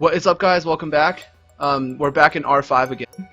What is up, guys? Welcome back. We're back in R5 again.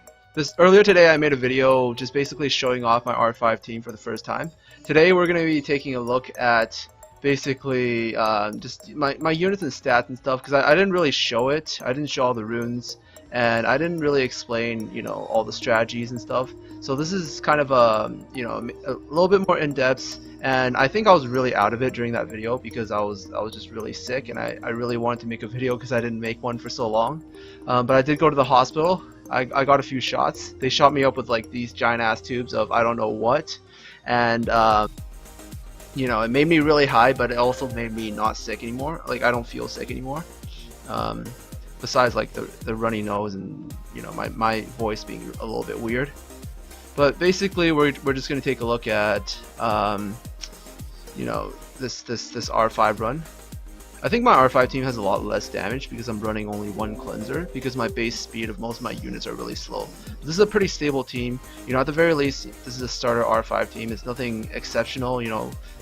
Earlier today I made a video just basically showing off my R5 team for the first time. Today we're going to be taking a look at basically just my units and stats and stuff, because I didn't really show it. I didn't show all the runes, and I didn't really explain, all the strategies and stuff. So this is kind of a little bit more in depth, and I think I was really out of it during that video because I was just really sick, and I really wanted to make a video because I didn't make one for so long. But I did go to the hospital. I got a few shots. They shot me up with like these giant ass tubes of I don't know what, and it made me really high, but it also made me not sick anymore. Like, I don't feel sick anymore. Besides like the runny nose and my voice being a little bit weird. But basically we're just gonna take a look at this R5 run. I think my R5 team has a lot less damage because I'm running only one cleanser, because my base speed of most of my units are really slow. This is a pretty stable team. At the very least, this is a starter R5 team. It's nothing exceptional.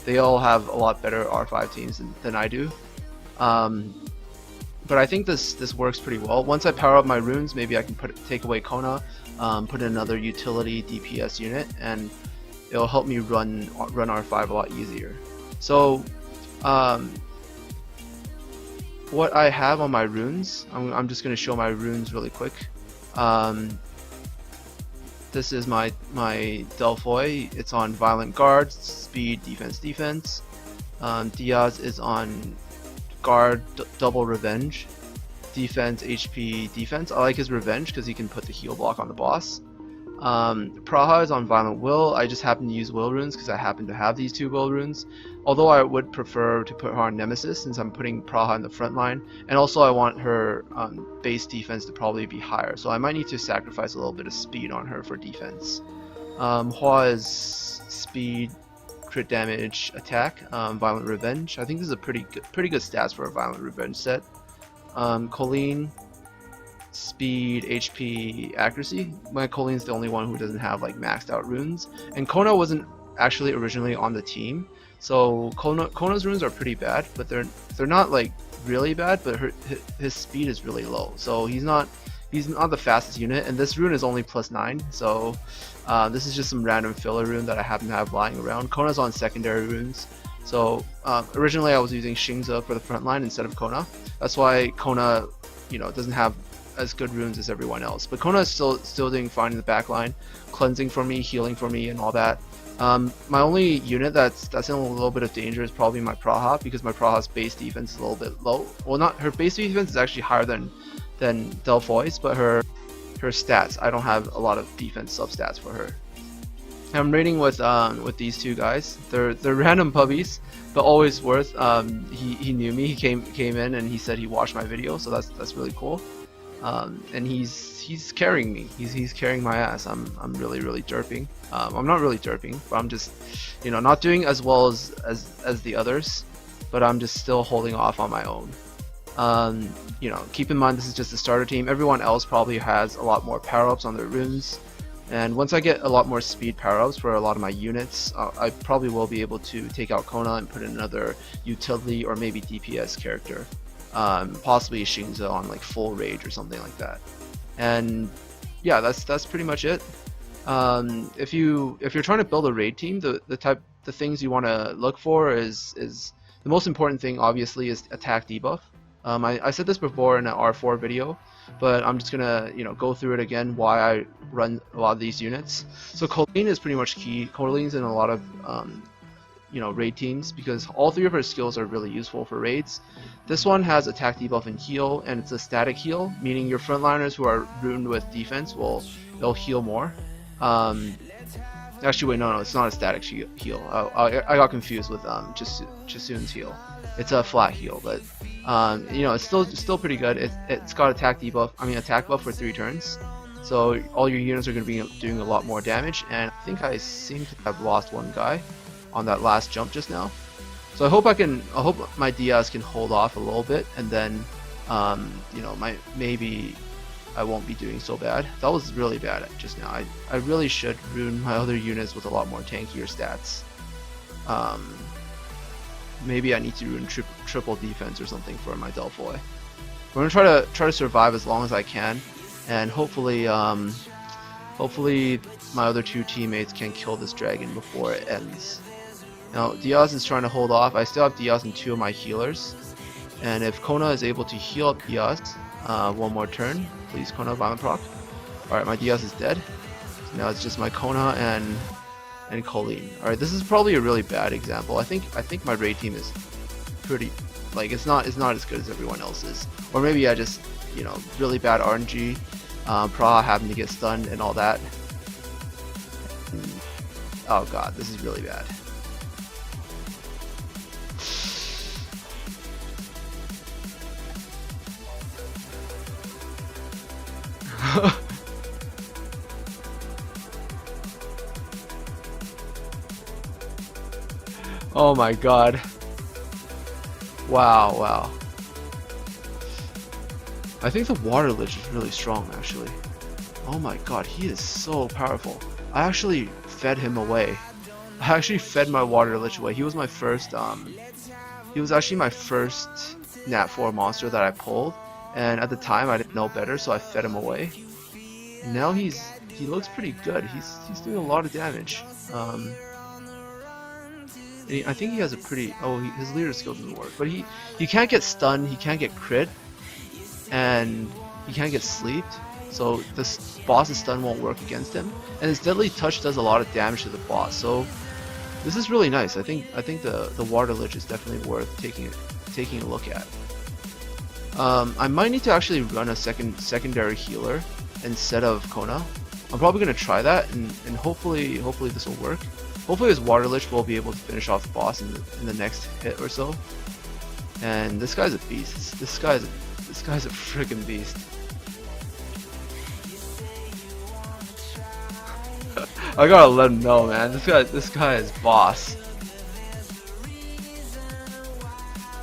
They all have a lot better R5 teams than I do. But I think this works pretty well. Once I power up my runes, maybe I can take away Kona, put in another utility DPS unit, and it'll help me run R5 a lot easier. So what I have on my runes, I'm just going to show my runes really quick. This is my Delphoi. It's on Violent Guard, Speed, Defense. Diaz is on Guard, Double Revenge, Defense, HP, Defense. I like his Revenge because he can put the heal block on the boss. Praha is on Violent Will. I just happen to use Will runes because I happen to have these two Will runes. Although I would prefer to put her on Nemesis since I'm putting Praha in the front line. And also I want her base defense to probably be higher. So I might need to sacrifice a little bit of speed on her for defense. Hua is speed, crit damage, attack, Violent Revenge. I think this is a pretty good stats for a Violent Revenge set. Colleen, speed, HP, accuracy. My Colleen's the only one who doesn't have like maxed out runes, and Kona wasn't actually originally on the team, so Kona's runes are pretty bad, but they're not like really bad, but his speed is really low, so he's not the fastest unit, and this rune is only +9, so this is just some random filler rune that I happen to have lying around. Kona's on secondary runes, so originally I was using Shingza for the front line instead of Kona. That's why Kona doesn't have as good runes as everyone else, but Kona is still doing fine in the back line, cleansing for me, healing for me, and all that. My only unit that's in a little bit of danger is probably my Praha, because my Praha's base defense is a little bit low. Well, not her base defense is actually higher than Delphoi's, but her stats, I don't have a lot of defense substats for her. I'm raiding with these two guys. They're random puppies, but always worth. He knew me. He came in and he said he watched my video, so that's really cool. And he's carrying me. He's carrying my ass. I'm really derping. I'm not really derping, but I'm just not doing as well as the others, but I'm just still holding off on my own. Keep in mind this is just a starter team. Everyone else probably has a lot more power-ups on their runes, and once I get a lot more speed power-ups for a lot of my units, I probably will be able to take out Kona and put in another utility or maybe DPS character. Possibly Shingza on like full rage or something like that. And yeah, that's pretty much it. If you're trying to build a raid team, the things you want to look for is the most important thing obviously is attack debuff. I said this before in an R4 video, but I'm just gonna go through it again why I run a lot of these units. So Colleen is pretty much key. Colleen's in a lot of raid teams because all three of her skills are really useful for raids. This one has attack, debuff, and heal, and it's a static heal, meaning your frontliners who are runed with defense they'll heal more. Actually, wait, no, it's not a static heal. I got confused with Jasun's heal. It's a flat heal, but it's still pretty good. It's got attack buff for 3 turns. So all your units are going to be doing a lot more damage, and I think I seem to have lost one guy on that last jump just now. So I hope my Diaz can hold off a little bit, and then maybe I won't be doing so bad. That was really bad just now. I really should rune my other units with a lot more tankier stats. Maybe I need to rune triple defense or something for my Delphoi. We're gonna try to survive as long as I can, and hopefully hopefully my other two teammates can kill this dragon before it ends. Now Diaz is trying to hold off. I still have Diaz and two of my healers, and if Kona is able to heal up Diaz one more turn, please Kona violent proc. Alright, my Diaz is dead. So now it's just my Kona and Colleen. Alright, this is probably a really bad example. I think my raid team is pretty, like, it's not as good as everyone else's. Or maybe I just, you know, really bad RNG, Praha having to get stunned and all that. Oh god, this is really bad. Oh my god. Wow, wow. I think the water lich is really strong actually. Oh my god, he is so powerful. I actually fed him away. I actually fed my water lich away. He was my first he was actually my first Nat 4 monster that I pulled, and at the time I didn't know better, so I fed him away. And now he looks pretty good. He's doing a lot of damage. I think he has a pretty, his leader skill doesn't work, but he can't get stunned, he can't get crit, and he can't get sleeped, so this boss's stun won't work against him, and his deadly touch does a lot of damage to the boss. So this is really nice. I think the water lich is definitely worth taking a look at. I might need to actually run a secondary healer instead of Kona. I'm probably gonna try that, and hopefully this will work. Hopefully his water lich will be able to finish off the boss in the next hit or so. And this guy's a beast. This guy's a friggin' beast. I gotta let him know, man. This guy is boss.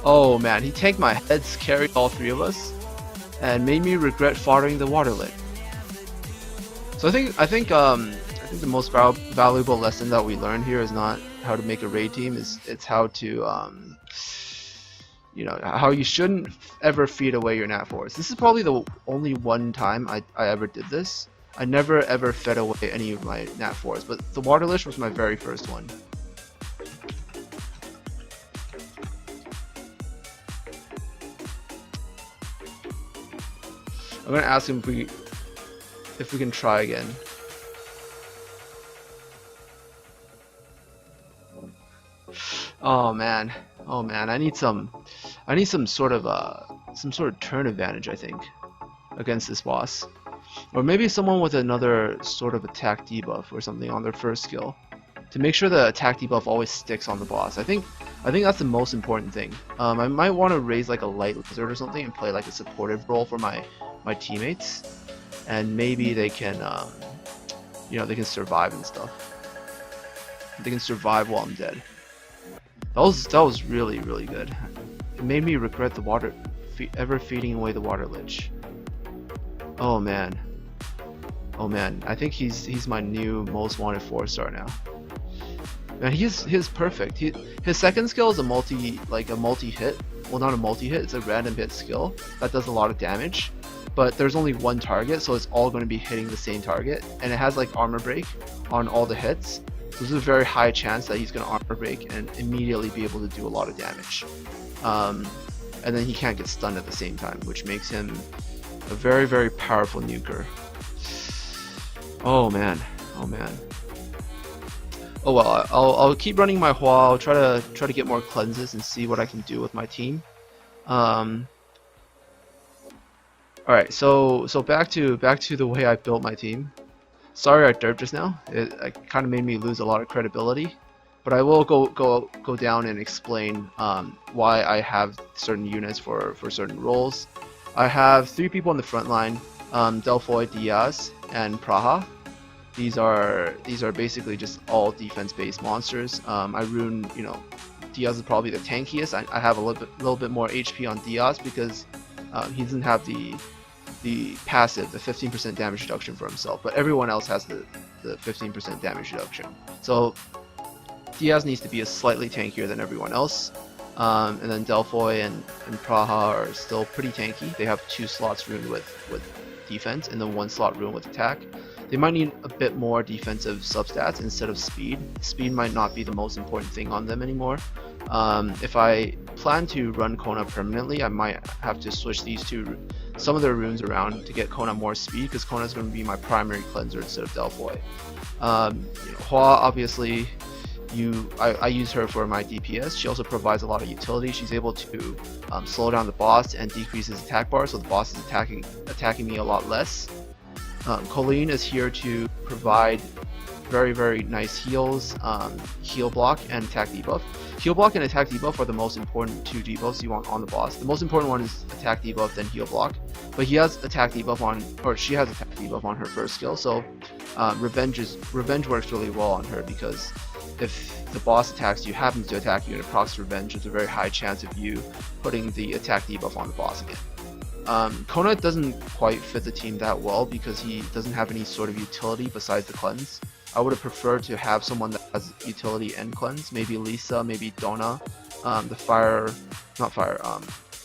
Oh man, he tanked my heads, carried all three of us, and made me regret following the water lich. So I think the most valuable lesson that we learned here is not how to make a raid team. It's how to you know, how you shouldn't ever feed away your Nat 4s. This is probably the only one time I ever did this. I never ever fed away any of my Nat 4s, but the water lich was my very first one. I'm gonna ask him if we can try again. Oh man, I need some sort of turn advantage, I think, against this boss, or maybe someone with another sort of attack debuff or something on their first skill, to make sure the attack debuff always sticks on the boss. I think that's the most important thing. I might want to raise like a light lizard or something and play like a supportive role for my teammates, and maybe they can you know, they can survive and stuff. They can survive while I'm dead. That was really good. It made me regret the water ever feeding away the water lich. Oh man, I think he's my new most wanted 4-star now. Man, he's perfect. His second skill is a multi hit. Well, not a multi hit. It's a random hit skill that does a lot of damage. But there's only one target, so it's all going to be hitting the same target, and it has like armor break on all the hits. So there's a very high chance that he's going to armor break and immediately be able to do a lot of damage. And then he can't get stunned at the same time, which makes him a very powerful nuker. Oh man. Oh well, I'll keep running my Hua. I'll try to get more cleanses and see what I can do with my team. Alright, so back to the way I built my team. Sorry I derped just now. It kind of made me lose a lot of credibility, but I will go down and explain why I have certain units for certain roles. I have 3 people on the front line: Delphoid, Diaz, and Praha. These are basically just all defense-based monsters. I Rune, you know, Diaz is probably the tankiest. I have a little bit more HP on Diaz because he doesn't have the passive, the 15% damage reduction for himself, but everyone else has the 15% damage reduction. So Diaz needs to be slightly tankier than everyone else. And then Delphoy and Praha are still pretty tanky. They have 2 slots ruined with defense and then 1 slot ruined with attack. They might need a bit more defensive substats instead of speed. Speed might not be the most important thing on them anymore. If I plan to run Kona permanently, I might have to switch some of their runes around to get Kona more speed, because Kona is going to be my primary cleanser instead of Delphoy. Hua, obviously, I use her for my DPS. She also provides a lot of utility. She's able to slow down the boss and decrease his attack bar, so the boss is attacking me a lot less. Colleen is here to provide very nice heals, heal block, and attack debuff. Heal block and attack debuff are the most important 2 debuffs you want on the boss. The most important one is attack debuff, then heal block. But he has attack debuff on, or she has attack debuff on her first skill, so revenge works really well on her, because if the boss attacks you, happens to attack you and it procs revenge, there's a very high chance of you putting the attack debuff on the boss again. Kona doesn't quite fit the team that well because he doesn't have any sort of utility besides the cleanse. I would have preferred to have someone that has utility and cleanse, maybe Lisa, maybe Donna,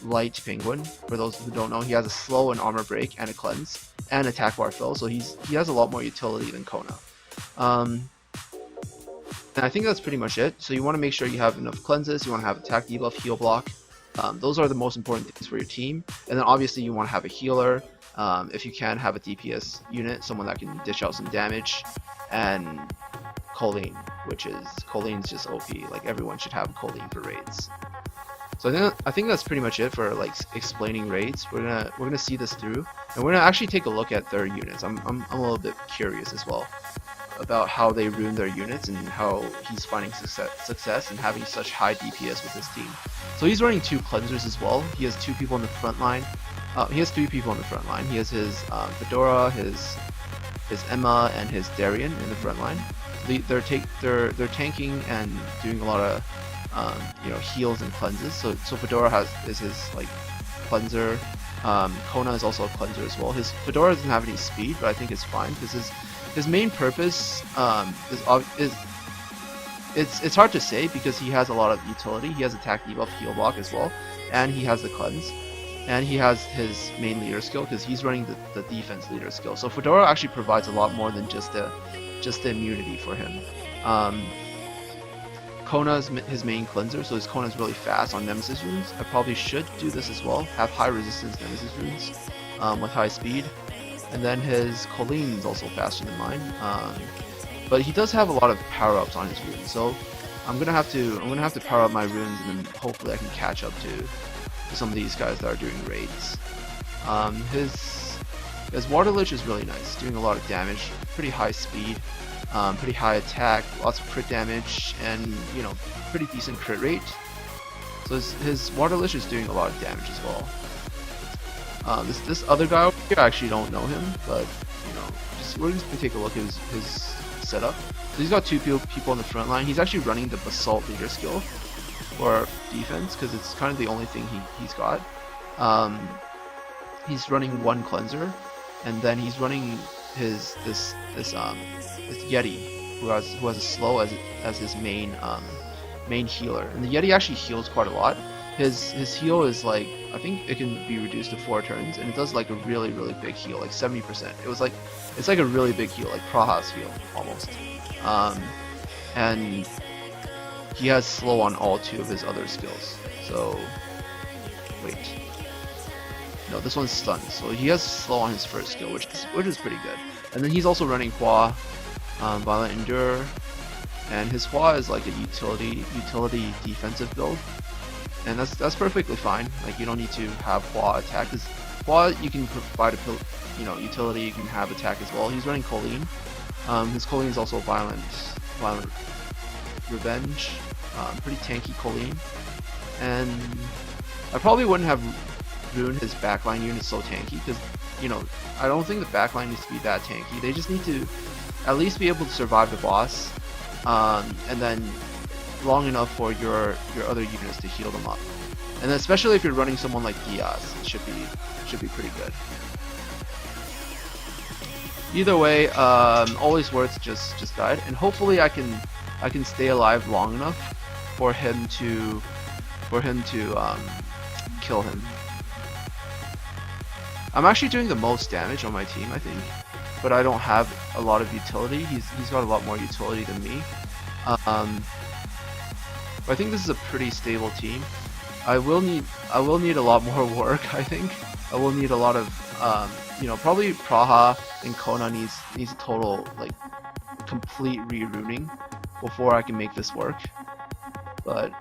light penguin. For those who don't know, he has a slow and armor break and a cleanse and attack bar fill, so he has a lot more utility than Kona. And I think that's pretty much it. So you want to make sure you have enough cleanses, you want to have attack debuff, heal block. Those are the most important things for your team. And then obviously you want to have a healer. If you can, have a DPS unit, someone that can dish out some damage. And Colleen, Colleen's just OP. Like, everyone should have Colleen for raids. So I think that's pretty much it for like explaining raids. We're gonna see this through, and we're gonna actually take a look at their units. I'm a little bit curious as well about how they rune their units and how he's finding success and having such high DPS with his team. So he's running 2 cleansers as well. He has 2 people in the front line. He has 3 people in the front line. He has his Fedora, his Emma, and his Darien in the front line. They're tanking and doing a lot of heals and cleanses. So Fedora is his like cleanser. Kona is also a cleanser as well. His Fedora doesn't have any speed, but I think it's fine because his main purpose is it's hard to say because he has a lot of utility. He has attack debuff, heal block as well, and he has the cleanse, and he has his main leader skill because he's running the defense leader skill. So Fedora actually provides a lot more than just the immunity for him. Kona's his main cleanser, so his Kona's really fast on Nemesis runes. I probably should do this as well, have high resistance Nemesis runes with high speed. And then his Colleen's also faster than mine, but he does have a lot of power-ups on his runes. So I'm gonna have to power up my runes, and then hopefully I can catch up to some of these guys that are doing raids. His Water Lich is really nice, doing a lot of damage, pretty high speed. Pretty high attack, lots of crit damage, and pretty decent crit rate. So his Water Lich is doing a lot of damage as well. This other guy over here, I actually don't know him, but we're just gonna take a look at his setup. So he's got 2 people on the front line. He's actually running the Basalt leader skill for defense because it's kind of the only thing he's got. He's running 1 cleanser, and then he's running this Yeti who has a slow as his main healer, and the Yeti actually heals quite a lot. His heal is like, I think it can be reduced to 4 turns, and it does like a really big heal, like 70%. It's like a really big heal, like Praha's heal almost. And he has slow on all 2 of his other skills. So wait. No, this one's stunned, so he has slow on his first skill, which is pretty good. And then he's also running Hua, Violent Endure, and his Hua is like a utility defensive build, and that's perfectly fine. Like, you don't need to have Hua attack, because Hua, you can provide a utility, you can have attack as well. He's running Colleen. His Colleen is also Violent Revenge, pretty tanky Colleen, and I probably wouldn't have Rune his backline unit so tanky because I don't think the backline needs to be that tanky. They just need to at least be able to survive the boss, and then long enough for your other units to heal them up. And then especially if you're running someone like Diaz, it should be pretty good. Either way, always worth just died, and hopefully I can stay alive long enough for him to for him to kill him. I'm actually doing the most damage on my team, I think, but I don't have a lot of utility. He's got a lot more utility than me. But I think this is a pretty stable team. I will need a lot more work. I think I will need a lot of you know, probably Praha and Kona needs a total like complete re-runing before I can make this work. But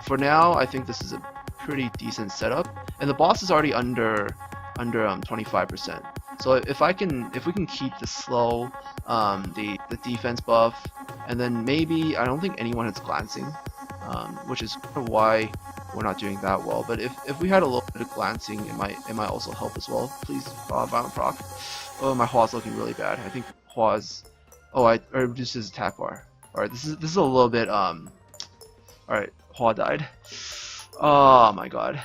for now, I think this is a pretty decent setup, and the boss is already under 25%. So if we can keep the slow, the defense buff, and then maybe, I don't think anyone is glancing, which is kind of why we're not doing that well. But if we had a little bit of glancing, it might also help as well. Please, violent proc. Oh, my Hua's looking really bad. I think Hua's. Oh, I reduced his attack bar. All right, this is a little bit All right, Hua died. Oh my god.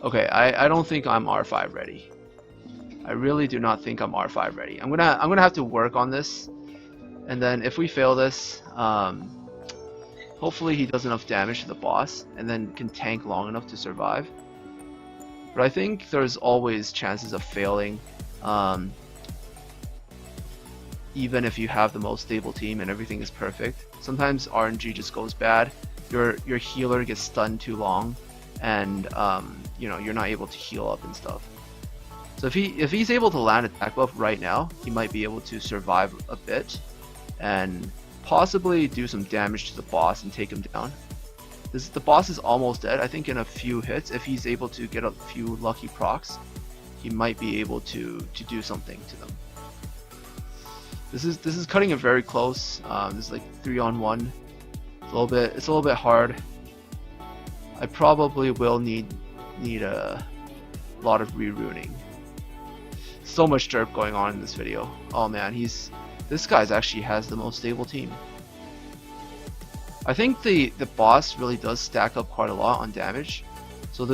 Okay, I don't think I'm R5 ready. I really do not think I'm R5 ready. I'm gonna have to work on this, and then if we fail this, hopefully he does enough damage to the boss, and then can tank long enough to survive. But I think there's always chances of failing, even if you have the most stable team and everything is perfect. Sometimes RNG just goes bad. Your healer gets stunned too long, and you know, you're not able to heal up and stuff. So if he's able to land attack buff right now, he might be able to survive a bit and possibly do some damage to the boss and take him down. The boss is almost dead. I think in a few hits, if he's able to get a few lucky procs, he might be able to do something to them. This is cutting it very close. This is like 3-on-1. It's a little bit hard. I probably will need a lot of re-runing. So much derp going on in this video. Oh man, this guy's actually has the most stable team. I think the boss really does stack up quite a lot on damage. So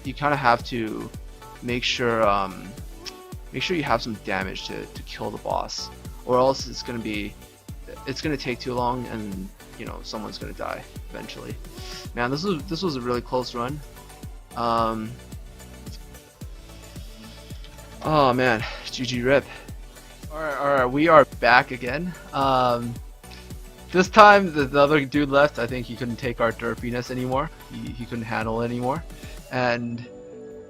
you kind of have to make sure you have some damage to kill the boss, or else it's gonna take too long, and you know, someone's gonna die eventually. Man, this was a really close run. Oh man, GG rip. Alright, we are back again. This time the other dude left. I think he couldn't take our derpiness anymore. He couldn't handle it anymore, and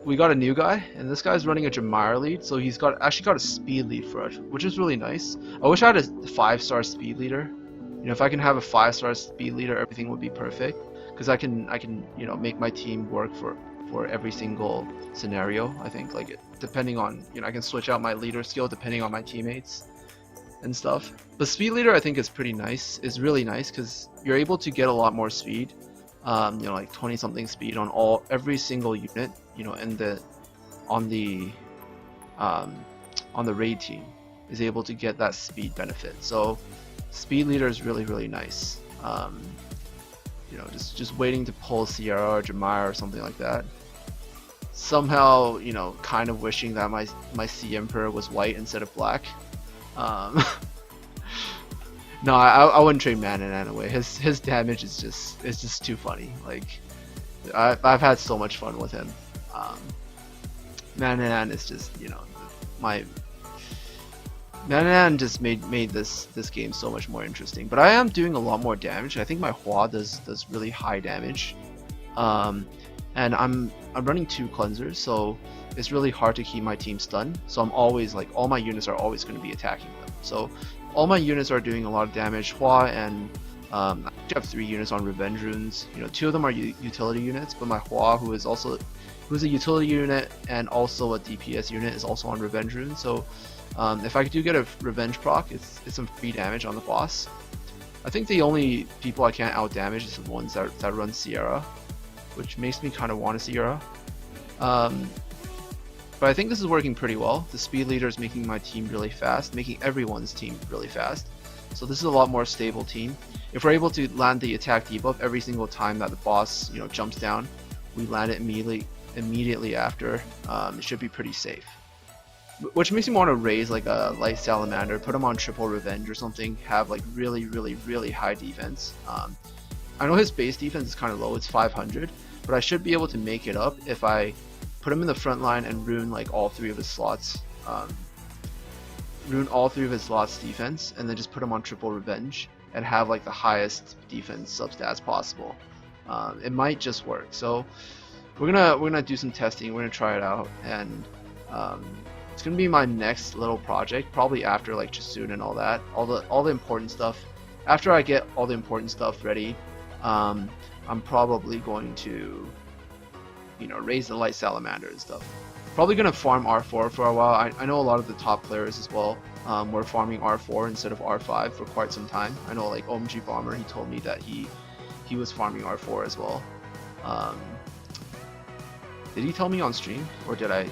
we got a new guy, and this guy's running a Jamire lead, so he's actually got a speed lead for us, which is really nice. I wish I had a 5-star speed leader. You know, if I can have a 5-star speed leader, everything would be perfect, because I can you know, make my team work for every single scenario. I think, like, depending on, you know, I can switch out my leader skill depending on my teammates and stuff. But speed leader, I think, is pretty nice. Is really nice because you're able to get a lot more speed. You know, like 20-something speed on every single unit. You know, and on the raid team is able to get that speed benefit. So speed leader is really nice. You know, just waiting to pull Sierra or Jamire or something like that. Somehow, you know, kind of wishing that my Sea Emperor was white instead of black. No, I wouldn't trade Mananan away. His damage is just too funny. Like, I've had so much fun with him. Mananan is just, you know, Mananan just made this game so much more interesting. But I am doing a lot more damage. I think my Hua does really high damage. And I'm running 2 cleansers, so it's really hard to keep my team stunned. So I'm always, like, all my units are always going to be attacking them. So all my units are doing a lot of damage. Hua and I actually have 3 units on Revenge Runes. You know, 2 of them are utility units, but my Hua, who's a utility unit and also a DPS unit, is also on Revenge Runes. So if I do get a Revenge proc, it's some free damage on the boss. I think the only people I can't out damage is the ones that run Sierra, which makes me kind of want a Sierra. But I think this is working pretty well. The speed leader is making my team really fast, making everyone's team really fast. So this is a lot more stable team. If we're able to land the attack debuff every single time that the boss, you know, jumps down, we land it immediately after. It should be pretty safe. which makes me want to raise like a light salamander, put him on triple revenge or something, have like really high defense. I know his base defense is kind of low, it's 500, but I should be able to make it up if I put him in the front line and rune like all three of his slots. Rune all three of his slots defense, and then just put him on triple revenge and have like the highest defense substats possible. It might just work. So we're gonna do some testing. We're gonna try it out, and it's gonna be my next little project, probably after like Chasun and all that, all the important stuff. After I get all the important stuff ready, I'm probably going to, you know, raise the light salamander and stuff. Probably gonna farm R4 for a while. I know a lot of the top players as well were farming R4 instead of R5 for quite some time. I know like OMG Bomber, he told me that he was farming R4 as well. Did he tell me on stream, or did I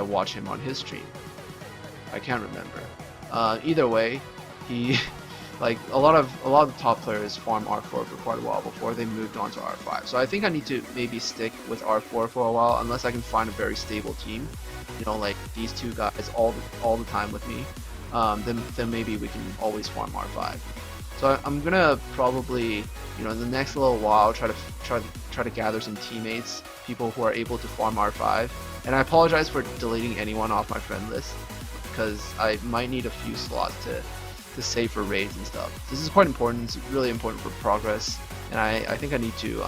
watch him on his stream? I can't remember. Either way, he like a lot of the top players farm R4 for quite a while before they moved on to R5. So I think I need to maybe stick with R4 for a while, unless I can find a very stable team. You know, like these two guys all the time with me. Then maybe we can always farm R5. So I'm gonna probably, you know, in the next little while try to gather some teammates, people who are able to farm R5. And I apologize for deleting anyone off my friend list, because I might need a few slots to save for raids and stuff. This is quite important. It's really important for progress, and I think I need to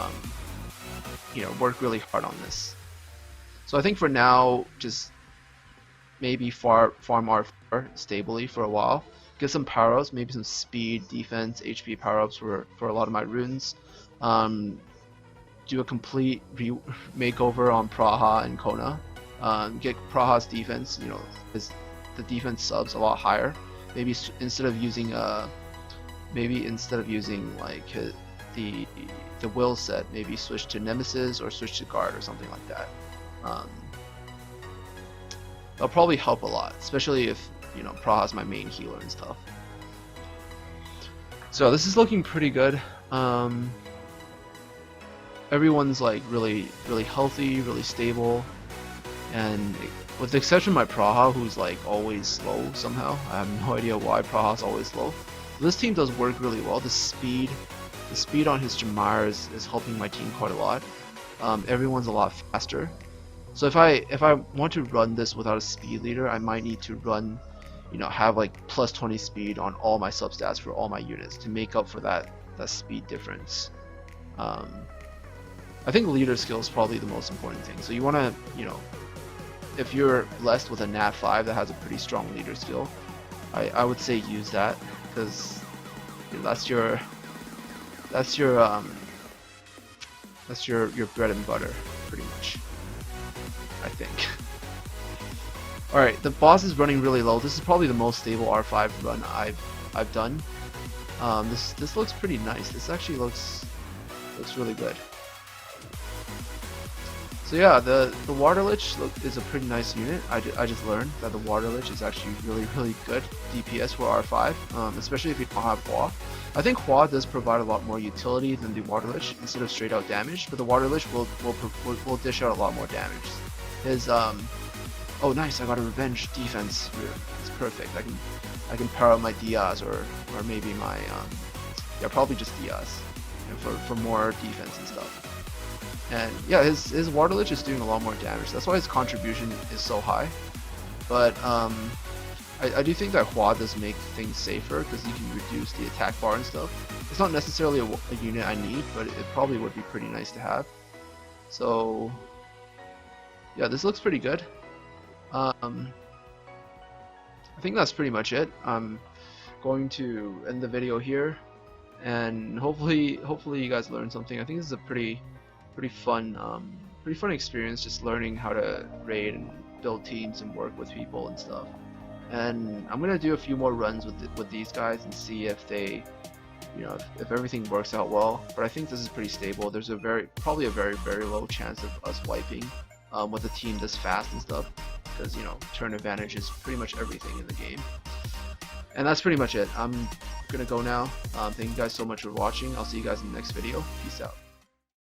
you know, work really hard on this. So I think for now, just maybe farm R4 stably for a while, get some power-ups, maybe some speed, defense, HP power-ups for a lot of my runes. Do a complete makeover on Praha and Kona. Get Praha's defense, you know, the defense subs a lot higher. Maybe instead of using like the will set, maybe switch to Nemesis or switch to guard or something like that. That'll probably help a lot, especially if, you know, Praha's my main healer and stuff. So this is looking pretty good. Everyone's like really healthy, really stable, and with the exception of my Praha, who's like always slow somehow. I have no idea why Praha's always slow. This team does work really well. The speed on his Jamar is helping my team quite a lot. Everyone's a lot faster. So if I want to run this without a speed leader, I might need to run, you know, have like plus 20 speed on all my substats for all my units to make up for that speed difference. I think leader skill is probably the most important thing. So you want to, you know, if you're blessed with a Nat 5 that has a pretty strong leader skill, I would say use that, because you know, that's your bread and butter, pretty much, I think. Alright, the boss is running really low. This is probably the most stable R5 run I've done. This looks pretty nice. This actually looks really good. So yeah, the Water Lich is a pretty nice unit. I just learned that the Water Lich is actually really good DPS for R5, especially if you don't have Hua. I think Hua does provide a lot more utility than the Water Lich instead of straight out damage, but the Water Lich will dish out a lot more damage. His oh nice, I got a revenge defense rune. It's perfect. I can power up my Diaz or maybe my yeah, probably just Diaz, you know, for more defense and stuff. And yeah, his Water Lich is doing a lot more damage. That's why his contribution is so high. But I do think that Hua does make things safer, because you can reduce the attack bar and stuff. It's not necessarily a unit I need, but it probably would be pretty nice to have. So yeah, this looks pretty good. I think that's pretty much it. I'm going to end the video here, and hopefully you guys learned something. I think this is a pretty fun experience, just learning how to raid and build teams and work with people and stuff. And I'm gonna do a few more runs with these guys and see if they, you know, if everything works out well. But I think this is pretty stable. There's probably a very low chance of us wiping with a team this fast and stuff, because, you know, turn advantage is pretty much everything in the game. And that's pretty much it. I'm gonna go now. Thank you guys so much for watching. I'll see you guys in the next video. Peace out.